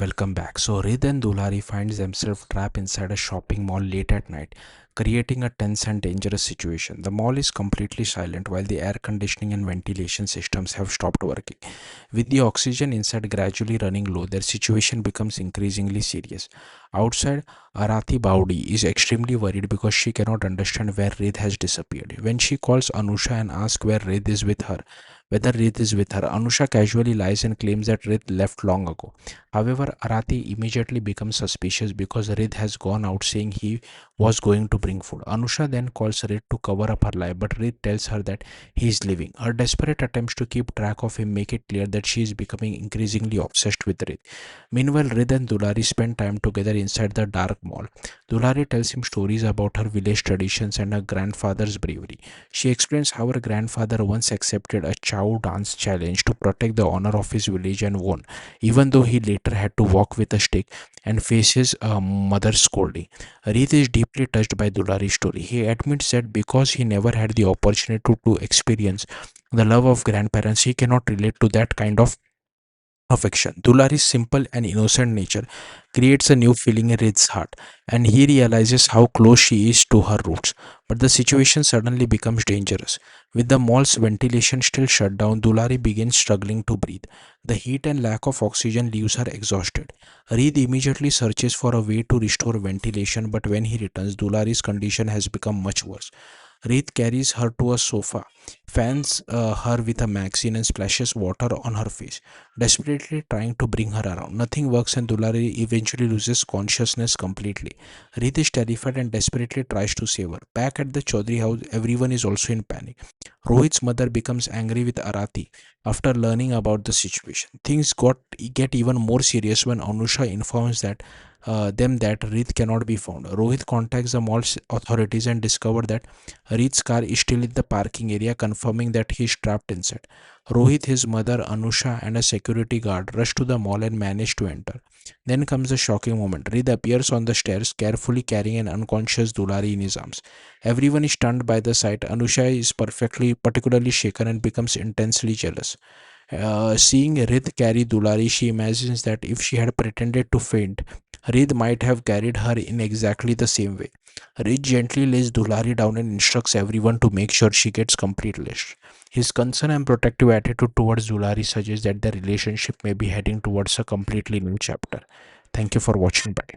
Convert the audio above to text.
Welcome back. So Rid and Dulari finds themselves trapped inside a shopping mall late at night, creating a tense and dangerous situation. The mall is completely silent while the air conditioning and ventilation systems have stopped working. With the oxygen inside gradually running low, their situation becomes increasingly serious. Outside, Arathi Baudi is extremely worried because she cannot understand where Rid has disappeared. When she calls Anusha and asks whether Rid is with her, Anusha casually lies and claims that Rid left long ago. However, Arati immediately becomes suspicious because Rid has gone out saying he was going to bring food. Anusha then calls Rid to cover up her lie, but Rid tells her that he is leaving. Her desperate attempts to keep track of him make it clear that she is becoming increasingly obsessed with Rid. Meanwhile, Rid and Dulari spend time together inside the dark mall. Dulari tells him stories about her village traditions and her grandfather's bravery. She explains how her grandfather once accepted a chow dance challenge to protect the honor of his village and won, even though he later had to walk with a stick and face his mother's scolding. Reed is deeply touched by Dulari's story. He admits that because he never had the opportunity to experience the love of grandparents, he cannot relate to that kind of affection. Dulari's simple and innocent nature creates a new feeling in Reed's heart, and he realizes how close she is to her roots. But the situation suddenly becomes dangerous. With the mall's ventilation still shut down, Dulari begins struggling to breathe. The heat and lack of oxygen leaves her exhausted. Reed immediately searches for a way to restore ventilation, but when he returns, Dulari's condition has become much worse. Reed carries her to a sofa, fans her with a magazine, and splashes water on her face, desperately trying to bring her around. Nothing works, and Dulari eventually loses consciousness completely. Reed is terrified and desperately tries to save her. Back at the Chaudhry house, everyone is also in panic. Rohit's mother becomes angry with Arati after learning about the situation. Get even more serious when Anusha informs them that Reed cannot be found. Rohit contacts the mall's authorities and discovers that Reed's car is still in the parking area, confirming that he is trapped inside. Rohit, his mother, Anusha, and a security guard rush to the mall and manage to enter. Then comes a shocking moment. Reed appears on the stairs, carefully carrying an unconscious Dulari in his arms. Everyone is stunned by the sight. Anusha is particularly shaken and becomes intensely jealous. Seeing Rid carry Dulari, she imagines that if she had pretended to faint, Rid might have carried her in exactly the same way. Rid gently lays Dulari down and instructs everyone to make sure she gets complete rest. His concern and protective attitude towards Dulari suggests that their relationship may be heading towards a completely new chapter. Thank you for watching. Bye.